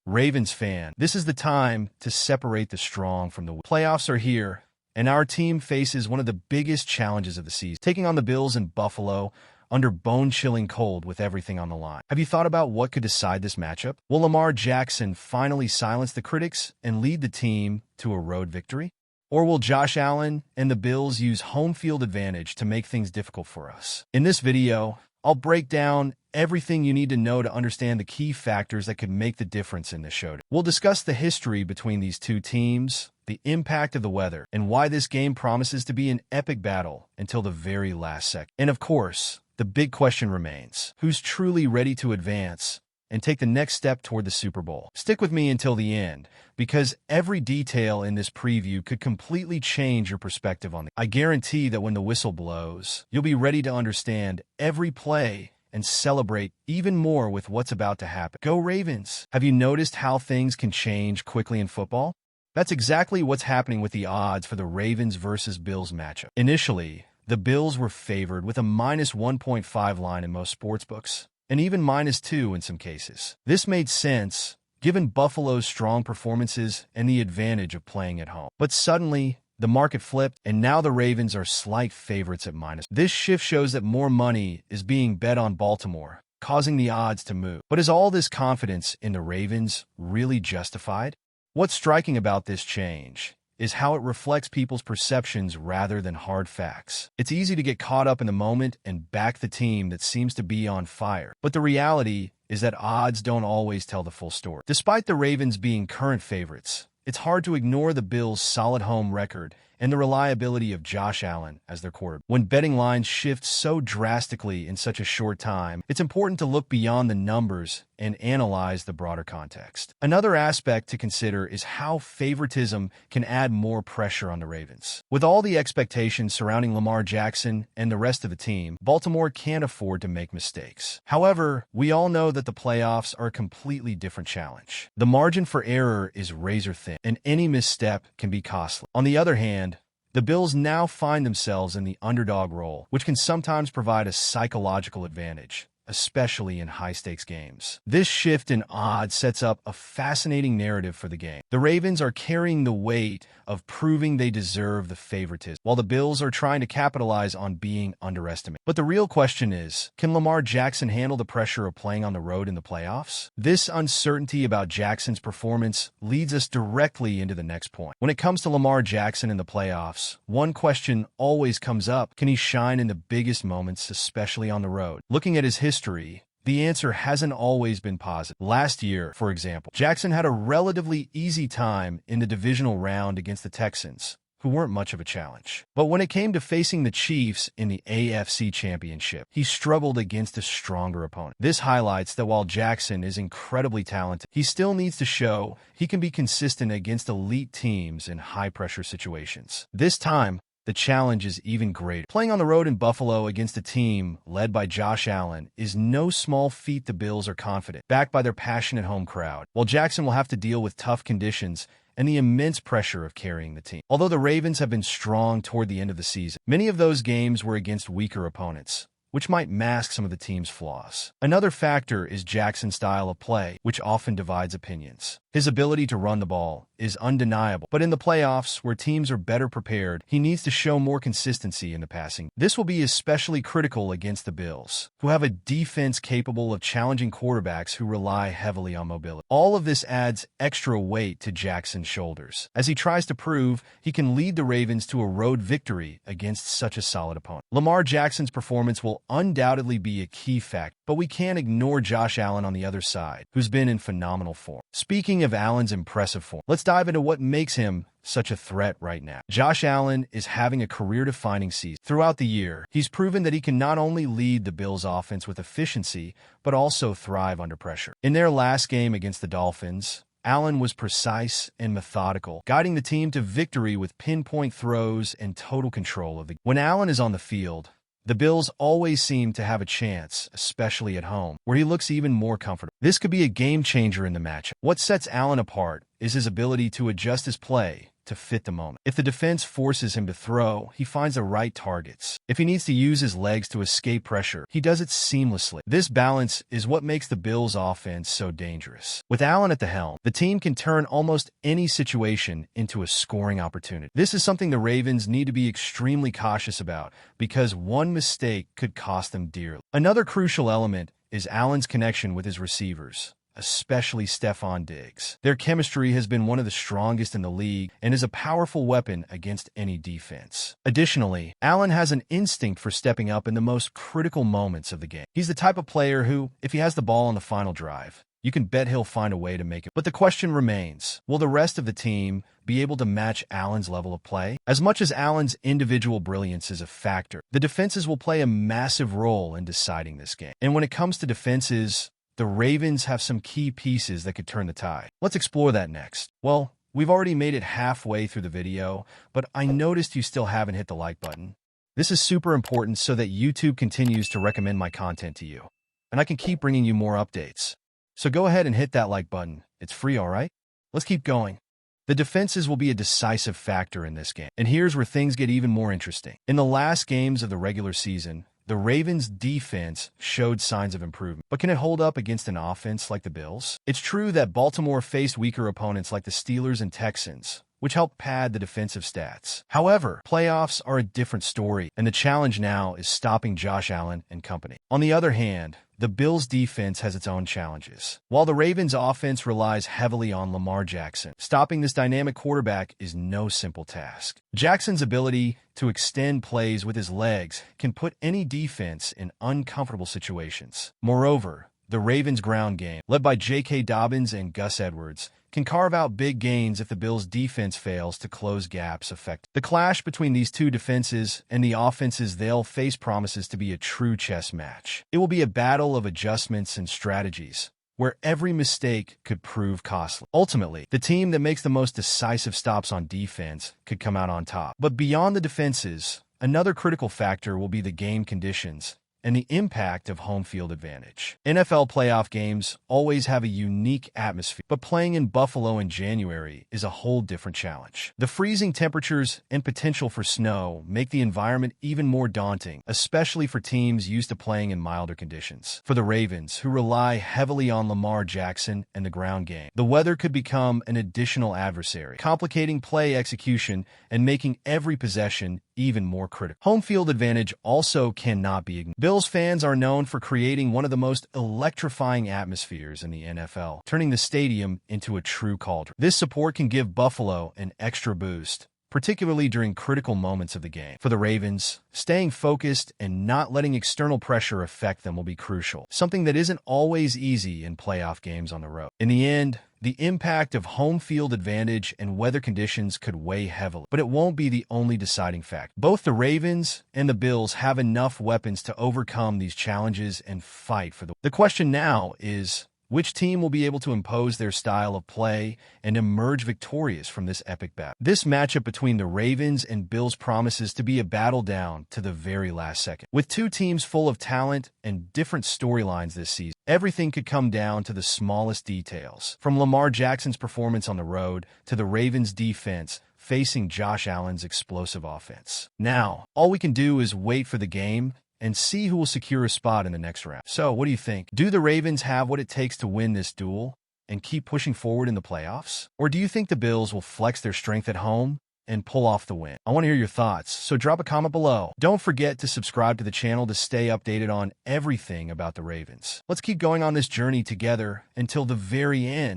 Ravens fan, this is the time to separate the strong from the weak. Playoffs are here, and our team faces one of the biggest challenges of the season, taking on the Bills in Buffalo under bone-chilling cold with everything on the line. Have you thought about what could decide this matchup? Will Lamar Jackson finally silence the critics and lead the team to a road victory? Or will Josh Allen and the Bills use home field advantage to make things difficult for us? In this video, I'll break down everything you need to know to understand the key factors that could make the difference in this showdown. We'll discuss the history between these two teams, the impact of the weather, and why this game promises to be an epic battle until the very last second. And of course, the big question remains: who's truly ready to advance and take the next step toward the Super Bowl? Stick with me until the end, because every detail in this preview could completely change your perspective on it. I guarantee that when the whistle blows, you'll be ready to understand every play and celebrate even more with what's about to happen. Go Ravens! Have you noticed how things can change quickly in football? That's exactly what's happening with the odds for the Ravens versus Bills matchup. Initially, the Bills were favored with a -1.5 line in most sportsbooks, and even -2 in some cases. This made sense, given Buffalo's strong performances and the advantage of playing at home. But suddenly, the market flipped, and now the Ravens are slight favorites at -. This shift shows that more money is being bet on Baltimore, causing the odds to move. But is all this confidence in the Ravens really justified? What's striking about this change is how it reflects people's perceptions rather than hard facts. It's easy to get caught up in the moment and back the team that seems to be on fire. But the reality is that odds don't always tell the full story. Despite the Ravens being current favorites, it's hard to ignore the Bills' solid home record and the reliability of Josh Allen as their quarterback. When betting lines shift so drastically in such a short time, it's important to look beyond the numbers and analyze the broader context. Another aspect to consider is how favoritism can add more pressure on the Ravens. With all the expectations surrounding Lamar Jackson and the rest of the team, Baltimore can't afford to make mistakes. However, we all know that the playoffs are a completely different challenge. The margin for error is razor thin, and any misstep can be costly. On the other hand, the Bills now find themselves in the underdog role, which can sometimes provide a psychological advantage, especially in high-stakes games. This shift in odds sets up a fascinating narrative for the game. The Ravens are carrying the weight of proving they deserve the favoritism, while the Bills are trying to capitalize on being underestimated. But the real question is, can Lamar Jackson handle the pressure of playing on the road in the playoffs? This uncertainty about Jackson's performance leads us directly into the next point. When it comes to Lamar Jackson in the playoffs, one question always comes up: can he shine in the biggest moments, especially on the road? Looking at his history, the answer hasn't always been positive. Last year, for example, Jackson had a relatively easy time in the divisional round against the Texans, who weren't much of a challenge. But when it came to facing the Chiefs in the AFC Championship, he struggled against a stronger opponent. This highlights that while Jackson is incredibly talented, he still needs to show he can be consistent against elite teams in high-pressure situations. This time, the challenge is even greater. Playing on the road in Buffalo against a team led by Josh Allen is no small feat. The Bills are confident, backed by their passionate home crowd, while Jackson will have to deal with tough conditions and the immense pressure of carrying the team. Although the Ravens have been strong toward the end of the season, many of those games were against weaker opponents, which might mask some of the team's flaws. Another factor is Jackson's style of play, which often divides opinions. His ability to run the ball is undeniable, but in the playoffs, where teams are better prepared, he needs to show more consistency in the passing. This will be especially critical against the Bills, who have a defense capable of challenging quarterbacks who rely heavily on mobility. All of this adds extra weight to Jackson's shoulders, as he tries to prove he can lead the Ravens to a road victory against such a solid opponent. Lamar Jackson's performance will undoubtedly be a key factor, but we can't ignore Josh Allen on the other side, who's been in phenomenal form. Speaking of Allen's impressive form, let's dive into what makes him such a threat right now. Josh Allen is having a career-defining season. Throughout the year, he's proven that he can not only lead the Bills' offense with efficiency, but also thrive under pressure. In their last game against the Dolphins, Allen was precise and methodical, guiding the team to victory with pinpoint throws and total control of the game. When Allen is on the field, the Bills always seem to have a chance, especially at home, where he looks even more comfortable. This could be a game-changer in the matchup. What sets Allen apart is his ability to adjust his play to fit the moment. If the defense forces him to throw, he finds the right targets. If he needs to use his legs to escape pressure, he does it seamlessly. This balance is what makes the Bills' offense so dangerous. With Allen at the helm, the team can turn almost any situation into a scoring opportunity. This is something the Ravens need to be extremely cautious about because one mistake could cost them dearly. Another crucial element is Allen's connection with his receivers, especially Stephon Diggs. Their chemistry has been one of the strongest in the league and is a powerful weapon against any defense. Additionally, Allen has an instinct for stepping up in the most critical moments of the game. He's the type of player who, if he has the ball on the final drive, you can bet he'll find a way to make it. But the question remains, will the rest of the team be able to match Allen's level of play? As much as Allen's individual brilliance is a factor, the defenses will play a massive role in deciding this game. And when it comes to defenses, the Ravens have some key pieces that could turn the tide. Let's explore that next. Well, we've already made it halfway through the video, but I noticed you still haven't hit the like button. This is super important so that YouTube continues to recommend my content to you, and I can keep bringing you more updates. So go ahead and hit that like button. It's free, all right? Let's keep going. The defenses will be a decisive factor in this game, and here's where things get even more interesting. In the last games of the regular season, the Ravens' defense showed signs of improvement, but can it hold up against an offense like the Bills? It's true that Baltimore faced weaker opponents like the Steelers and Texans, which helped pad the defensive stats. However, playoffs are a different story, and the challenge now is stopping Josh Allen and company. On the other hand, the Bills' defense has its own challenges. While the Ravens' offense relies heavily on Lamar Jackson, stopping this dynamic quarterback is no simple task. Jackson's ability to extend plays with his legs can put any defense in uncomfortable situations. Moreover, the Ravens' ground game, led by J.K. Dobbins and Gus Edwards, can carve out big gains if the Bills' defense fails to close gaps effectively. The clash between these two defenses and the offenses they'll face promises to be a true chess match. It will be a battle of adjustments and strategies, where every mistake could prove costly. Ultimately, the team that makes the most decisive stops on defense could come out on top. But beyond the defenses, another critical factor will be the game conditions and the impact of home field advantage. NFL playoff games always have a unique atmosphere, but playing in Buffalo in January is a whole different challenge. The freezing temperatures and potential for snow make the environment even more daunting, especially for teams used to playing in milder conditions. For the Ravens, who rely heavily on Lamar Jackson and the ground game, the weather could become an additional adversary, complicating play execution and making every possession even more critical. Home field advantage also cannot be ignored. Bills fans are known for creating one of the most electrifying atmospheres in the NFL, turning the stadium into a true cauldron. This support can give Buffalo an extra boost, particularly during critical moments of the game. For the Ravens, staying focused and not letting external pressure affect them will be crucial, something that isn't always easy in playoff games on the road. In the end, the impact of home field advantage and weather conditions could weigh heavily, but it won't be the only deciding factor. Both the Ravens and the Bills have enough weapons to overcome these challenges and fight for the question now is, which team will be able to impose their style of play and emerge victorious from this epic battle? This matchup between the Ravens and Bills promises to be a battle down to the very last second. With two teams full of talent and different storylines this season, everything could come down to the smallest details, from Lamar Jackson's performance on the road to the Ravens' defense facing Josh Allen's explosive offense. Now, all we can do is wait for the game and see who will secure a spot in the next round. So, what do you think? Do the Ravens have what it takes to win this duel and keep pushing forward in the playoffs? Or do you think the Bills will flex their strength at home and pull off the win? I want to hear your thoughts, so drop a comment below. Don't forget to subscribe to the channel to stay updated on everything about the Ravens. Let's keep going on this journey together until the very end.